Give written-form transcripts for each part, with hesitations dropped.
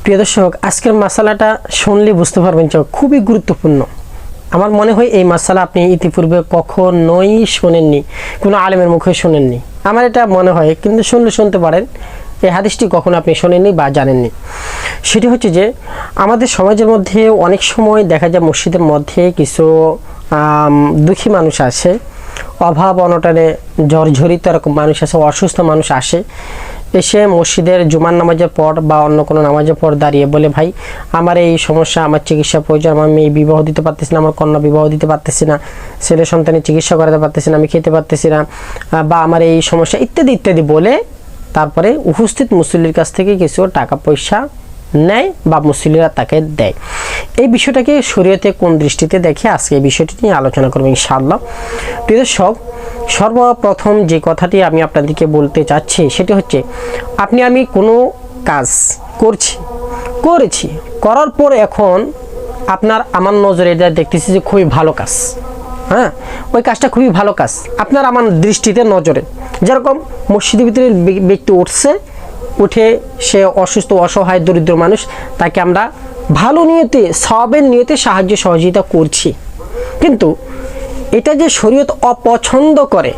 প্রিয় দর্শক, আজকের মশালাটা শুনলে বুঝতে পারবেন যে খুবই গুরুত্বপূর্ণ। আমার মনে হয় এই মশালা আপনি ইতিপূর্বে কখনোই শোনেননি, কোনো আলেমের মুখে শোনেননি, আমার এটা মনে হয়। কিন্তু শুনলে শুনতে পারেন, এই হাদিসটি কখনো আপনি শোনেননি বা জানেননি। সেটি হচ্ছে যে আমাদের সমাজের মধ্যে অনেক সময় দেখা যায় মসজিদের মধ্যে কিছু দুঃখী মানুষ আসে, অভাব অনটনে জর্জরিত এরকম মানুষ আসে, অসুস্থ মানুষ আসে, এসে মসজিদের জুমার নামাজের পর বা অন্য কোনো নামাজের পর দাঁড়িয়ে বলে, ভাই আমার এই সমস্যা, আমার চিকিৎসা প্রয়োজন, আমার মেয়ে বিবাহ দিতে পারতেছি না, আমার কন্যা বিবাহ দিতে পারতেছি না, ছেলে সন্তানের চিকিৎসা করাতে পারতেছি না, আমি খেতে পারতেছি না, বা আমার এই সমস্যা ইত্যাদি ইত্যাদি বলে তারপরে উপস্থিত মুসল্লির কাছ থেকে কিছু টাকা পয়সা নেয় বা মুসল্লিরা তাকে দেয়। এই বিষয়টাকে শরীয়তে কোন দৃষ্টিতে দেখে আজকে এই বিষয়টি নিয়ে আলোচনা করবো ইনশাআল্লাহ। প্রিয় দর্শক, সর্বপ্রথম যে কথাটি আমি আপনাদেরকে বলতে চাচ্ছি সেটি হচ্ছে, আমি কোনো কাজ করেছি করার পর এখন আমার নজরে এটা দেখতেছি যে খুবই ভালো কাজ, হ্যাঁ, ওই কাজটা খুবই ভালো কাজ আমার দৃষ্টিতে নজরে। যেরকম মসজিদের ভিতরে ব্যক্তি উঠে সে অসুস্থ অসহায় দরিদ্র মানুষ, তাকে আমরা ভালো নিয়তে সওয়াবের নিয়তে সাহায্য সহযোগিতা করছি, কিন্তু এটা যে শরীয়ত অপছন্দ করে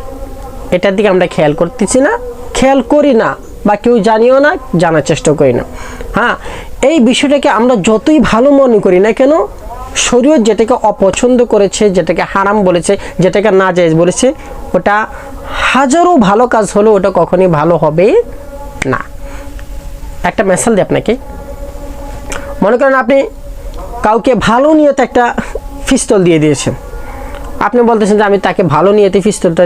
এটার দিকে আমরা খেয়াল করতেছি না, খেয়াল করি না, বা কেউ জানিও না, জানার চেষ্টা করি না। হ্যাঁ, এই বিষয়টাকে আমরা যতই ভালো মনে করি না কেন, শরীয়ত যেটাকে অপছন্দ করেছে, যেটাকে হারাম বলেছে, যেটাকে নাজায়েজ বলেছে, ওটা হাজারো ভালো কাজ হলো ওটা কখনোই ভালো হবে না। একটা মেসাল দিই আপনাকে। মনে করেন আপনি কাউকে ভালো নিয়তে একটা পিস্তল দিয়ে দিয়েছেন, আপনি বলতেছেন যে আমি তাকে ভালো নিয়তে পিস্তলটা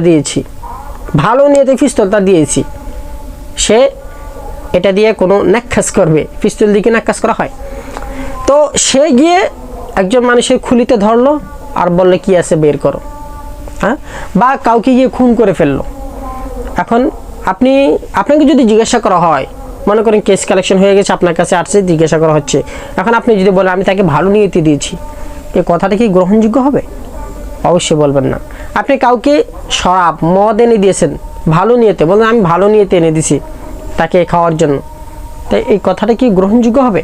দিয়েছি, সে এটা দিয়ে কোনো নাক্কাস করবে, পিস্তল দিয়ে নাক্কাস করা হয়। তো সে গিয়ে একজন মানুষের খুলিতে ধরলো আর বললো কি আছে বের করো, হ্যাঁ, বা কাউকে গিয়ে খুন করে ফেললো। এখন আপনাকে যদি জিজ্ঞাসা করা হয়, মনে করেন কেস কালেকশন হয়ে গেছে, আপনার কাছে আসছে, জিজ্ঞাসা করা হচ্ছে, এখন আপনি যদি বলেন আমি তাকে ভালো নিয়তে দিয়েছি, এই কথাটা কি গ্রহণযোগ্য হবে? অবশ্যই বলবেন না। আপনি কাউকে শরাব মদ এনে দিয়েছেন ভালো নিয়তে, বলেন আমি ভালো নিয়তে এনে দিছি তাকে খাওয়ার জন্য, তাই এই কথাটা কি গ্রহণযোগ্য হবে?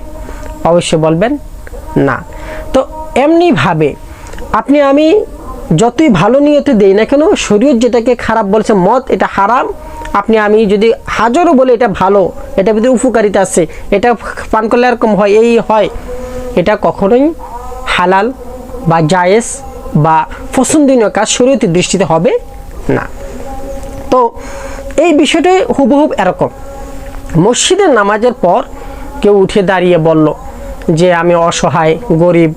অবশ্যই বলবেন না। তো এমনিভাবে আমি যতই ভালো নিয়তে দেই না কেন, শরীয়ত যেটাকে খারাপ বলছে, মদ এটা হারাম, আমি যদি হাজারও বলে এটা ভালো, এটা ভিতরে উপকারিতা আছে, এটা পান করলে এরকম হয়, এই হয়, এটা কখনোই হালাল বা জায়েজ বা পছন্দনীয় কাজ শরীয়তের দৃষ্টিতে হবে না। তো এই বিষয়টাই হুবহুব এরকম। মসজিদের নামাজের পর কেউ উঠে দাঁড়িয়ে বলল যে আমি অসহায়, গরিব,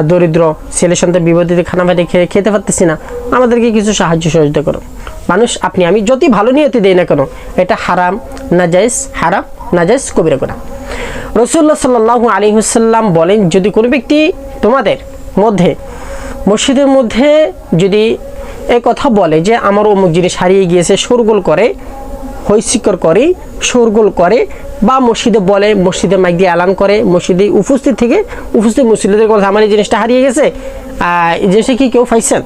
দরিদ্র, ছেলে সন্তান বিপদে খানা ভাতে খেতে পারতেছি না, আমাদেরকে কিছু সাহায্য সহযোগিতা করো। মানুষ আমি যতই ভালো নিয়তে দেই না কেন, এটা হারাম নাজায়েজ কবিরা গুনাহ। রাসূলুল্লাহ সাল্লাল্লাহু আলাইহি ওয়াসাল্লাম বলেন, যদি কোনো ব্যক্তি তোমাদের মধ্যে মসজিদের মধ্যে যদি এই কথা বলে যে আমার অমুক জিনিস হারিয়ে গিয়েছে, শোরগোল করে, হৈশিকর করে, শোরগোল করে, বা মসজিদে বলে, মসজিদের মাইক দিয়ে এলান করে, মসজিদে উপস্থিত মুসল্লিদের কথা, আমার এই জিনিসটা হারিয়ে গেছে, এই জিনিসটা কি কেউ পাইছেন?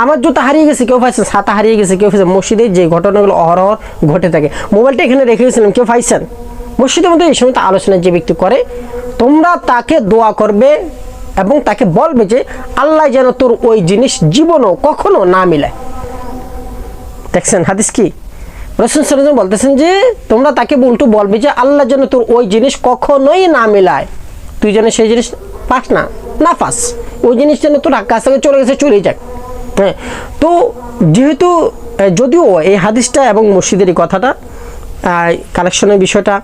আমার জুতা হারিয়ে গেছে, কেউ পাইছেন? ছাতা হারিয়ে গেছে, কেউ পাইছেন? মসজিদে যে ঘটনাগুলো অহরহ ঘটে থাকে, মোবাইলটা এখানে রেখে গেছিলাম, কেউ পাইছেন? মসজিদের মধ্যে এই সময় আলোচনা যে ব্যক্তি করে, তোমরা তাকে দোয়া করবে এবং তাকে বলবে যে আল্লাহ যেন তোর ওই জিনিস জীবনও কখনো না মিলায়। দেখছেন হাদিস কি? রাসূল সাল্লাল্লাহু আলাইহি ওয়াসাল্লাম বলতেছেন যে তোমরা তাকে উল্টো বলবে যে আল্লাহ যেন তোর ওই জিনিস কখনোই না মিলায়, তুই যেন সেই জিনিস পাস না পাস, ওই জিনিস যেন তোর কাছ থেকে চলে গেছে চলে যাক। হ্যাঁ, তো যেহেতু যদিও এই হাদিসটা এবং মসজিদের এই কথাটা, কালেকশনের বিষয়টা,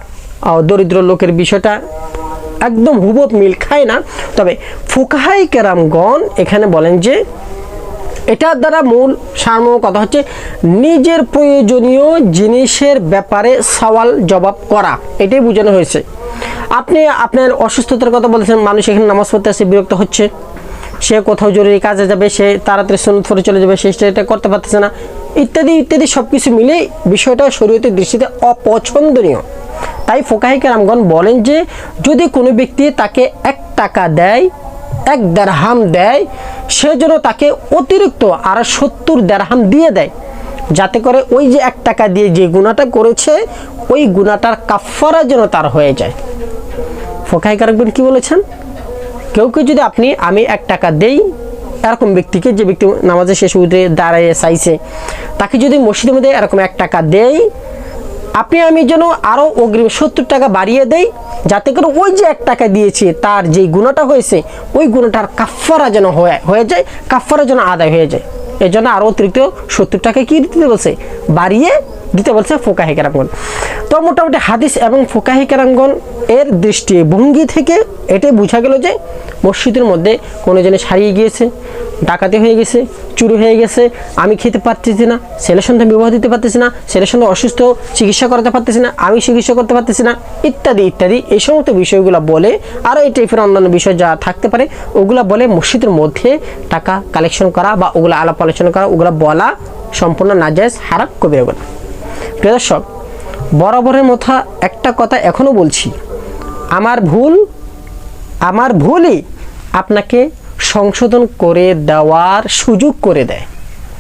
দরিদ্র লোকের বিষয়টা একদম হুবহু মিল খায় না, তবে ফুকাহায়ে কেরামগণ এখানে বলেন যে এটার দ্বারা মূল সারমর্ম কথা হচ্ছে নিজের প্রয়োজনীয় জিনিসের ব্যাপারে সওয়াল জবাব করা, এটাই বোঝানো হয়েছে। আপনি আপনার অসুস্থতার কথা বলেছেন, মানুষ এখানে নামাজ পড়তে আসে, বিরক্ত হচ্ছে, সে কোথাও জরুরি কাজে যাবে, সে তাড়াতাড়ি সুন্নত পড়ে চলে যাবে, সে সেটা করতে পারতেছে না, ইত্যাদি ইত্যাদি সব কিছু মিলে বিষয়টা শরীয়তের দৃষ্টিতে অপছন্দনীয়। তাই ফুকাহায়ে কেরামগণ বলেন যে যদি কোনো ব্যক্তি তাকে 1 টাকা দেয়, 1 দিরহাম দেয়, সে যেন তাকে অতিরিক্ত আর 70 দিরহাম দিয়ে দেয়, যাতে করে ওই যে 1 টাকা দিয়ে যে গুনাহটা করেছে ওই গুনাহটার কাফারা যেন তার হয়ে যায়। ফোকাহে কারামগণ কি বলেছেন, কেউ যদি আমি 1 টাকা দেই, এরকম ব্যক্তিকে, যে ব্যক্তি নামাজের শেষে উঠে দাঁড়ায় চাইছে, তাকে যদি মসজিদের মধ্যে এরকম 1 টাকা দেই, আমি যেন আরও অগ্রিম 70 টাকা বাড়িয়ে দেই, যাতে করে ওই যে 1 টাকা দিয়েছে তার যেই গুণাটা হয়েছে ওই গুণাটার কাফফারা যেন হয়ে যায়, কাফফারা যেন আদায় হয়ে যায়। এই জন্য আরও অতিরিক্ত 70 টাকা কি দিতে বলছে, বাড়িয়ে দিতে বলছে ফোকাহে কেরামগণ। তো মোটামুটি হাদিস এবং ফোকাহে কেরামগণ এর দৃষ্টিভঙ্গি থেকে এটাই বোঝা গেল যে মসজিদের মধ্যে কোনো জিনিস হারিয়ে গিয়েছে, ডাকাতি হয়ে গেছে, চুরি হয়ে গেছে, আমি খেতে পারতেছি না, ছেলের সন্তান বিবাহ দিতে পারতেছি না, ছেলের সন্তান অসুস্থ, চিকিৎসা করাতে পারতেছি না, আমি চিকিৎসা করতে পারতেছি না, ইত্যাদি ইত্যাদি, এই সমস্ত বিষয়গুলো বলে, আর এই টাইপের অন্যান্য বিষয় যা থাকতে পারে ওগুলা বলে মসজিদের মধ্যে টাকা কালেকশন করা বা ওগুলো আলাপ আলোচনা করা, ওগুলো বলা সম্পূর্ণ নাজায়েজ, হারাম, কবিরা গুনাহ। প্রিয় দর্শক, বরাবরের মতো একটা কথা এখনও বলছি, আমার ভুলই আপনাকে সংশোধন করে দেওয়ার সুযোগ করে দেয়।